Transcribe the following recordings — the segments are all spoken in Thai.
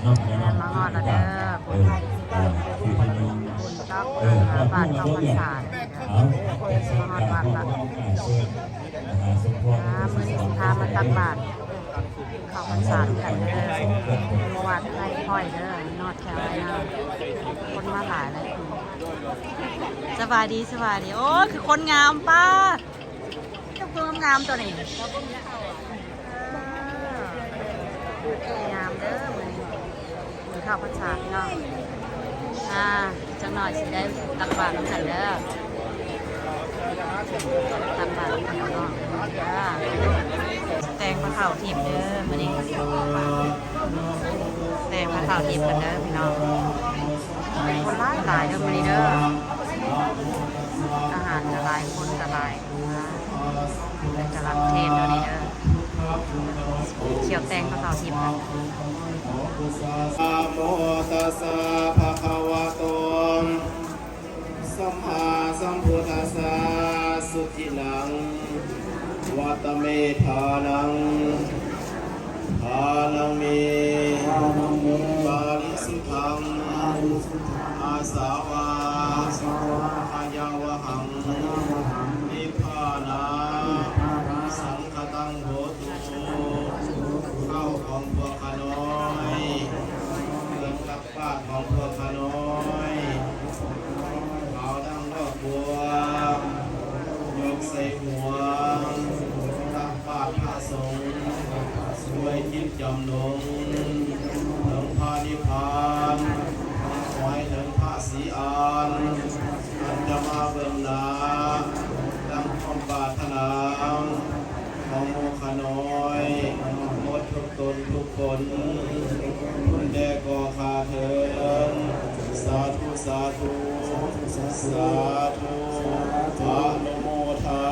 มาฮอดแล้วเด้อบุญกับบาทเข้าพรรษามาฮอดวัดละมื้อนี้สิพามาตักบาตรเข้าพรรษากันเด้อวัดไร่ค่อยเด้อนอดแคไว้นะคนมาหลายเลยสบายดีโอ้คือคนงามป้าเจ้าคนงามตัวนี้งามเด้อมื้อนี้มื้อเข้าพรรษาพี่น้องจังหน่อยสิได้ตักบาตรน้ำกันเด้อตักบาตรน้ำกันเนาะแตงมะขาวทิพย์เด้อมื้อนี้แตงมะขาวทิพย์กันเด้อพี่น้องคนหลายเด้อมื้อนี้เด้ออาหารหลายคนหลายเป็นกะลังเทศเด้อนี่เด้อเขียวแตงมะขาวทิพย์กันนะโมตัสสะภะคะวะโตสัมมาสัมพุทธัสสะสุทินังวัตเมธานังทานังเมบาลิสุทังอาสาวาขยาวหังนิพพานาสังฆตังโหตุเข้าของพวกข้าน้อยเรื่องตักบาตรของพวกข้าน้อยเอาดังดอกบัวยกใส่หัวตักบาตรพระสงฆ์ด้วยจิตจำลงถึงพระนิพพานไว้ถึงพระศรีอานอันจะมาเบื้องหน้าดังความปรารถนาของโมฆะน้อยหมดทุกตนทุกคนแด่ก่อข้าเถิดสาธุสาธุสาธุอนุโมทา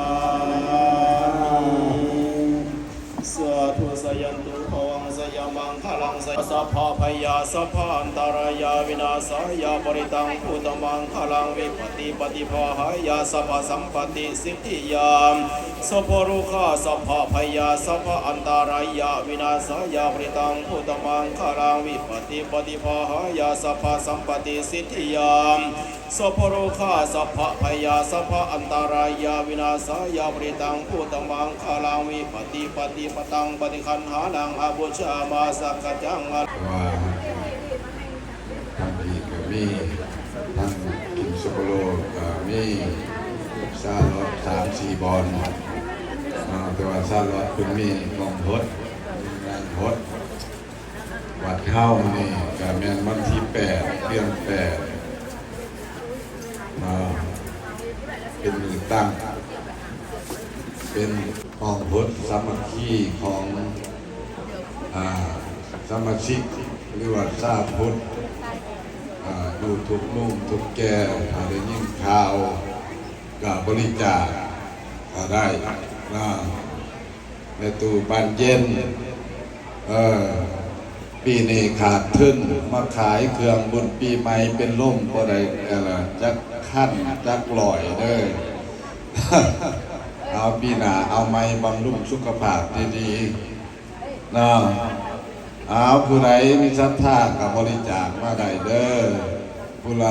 มิสาธุสยันตุภวังสยามังคลังสยสัพพะพยาสัพพะอันตรายาวินาศายาปริตังพุทธมังคลังวิปติปฏิภาหายาสัพพะสัมปติสิทธิยามสัพพะรุขาสัพพะพยาสัพพะอันตรายาวินาศายาปริตังพุทธมังคลังวิปติปฏิภาหายาสัพพะสัมปติสิทธิยามสัพพะรุขาสัพพะพยาสัพพะอันตรายาวินาศายาปริตังพุทธมังคลังวิปติปฏิปตังปฏิคันหานังอาบุชามาสักกัจจังว่าทางอีกก็มีทางกินสุโปโลก็มีซาลอด3-4 บอลแต่ว่าซาลอดคุณมีกองทดงานทดวัดเข้านี่ก็แม่นวันที่8 เดือน 8เป็นมือตั้งเป็นกองทดสามัคคีของสมาชิกหรือว่าชาติพุทธดูทุกนุ่มทุกแก่ได้ยินข่าวกับบริจาคได้ในตู้บานเย็นปีนี้ขาดทุนมาขายเครื่องบนปีใหม่เป็นล่มก็ได้จักขั้นจักลอยเด้อเอาปีหน้าเอาไม้บำรุงสุขภาพดีๆเอาผู้ใดมีศรัทธากับบริจาคมาได้เด้อผู้ละ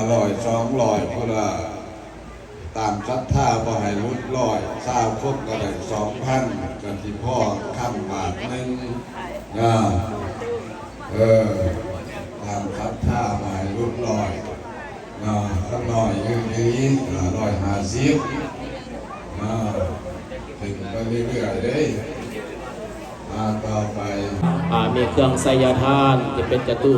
100-200ผู้ละตามศรัทธาบ่ให้ลด100ทราบครบก็ได้2,000กันที่พ่อข้ามบาทนึงตามศรัทธาบ่ให้ลด100สักหน่อยยืน150ถึงไปเรื่อยๆได้ต่อไปมีเครื่องไสยทานจะเป็นจตุ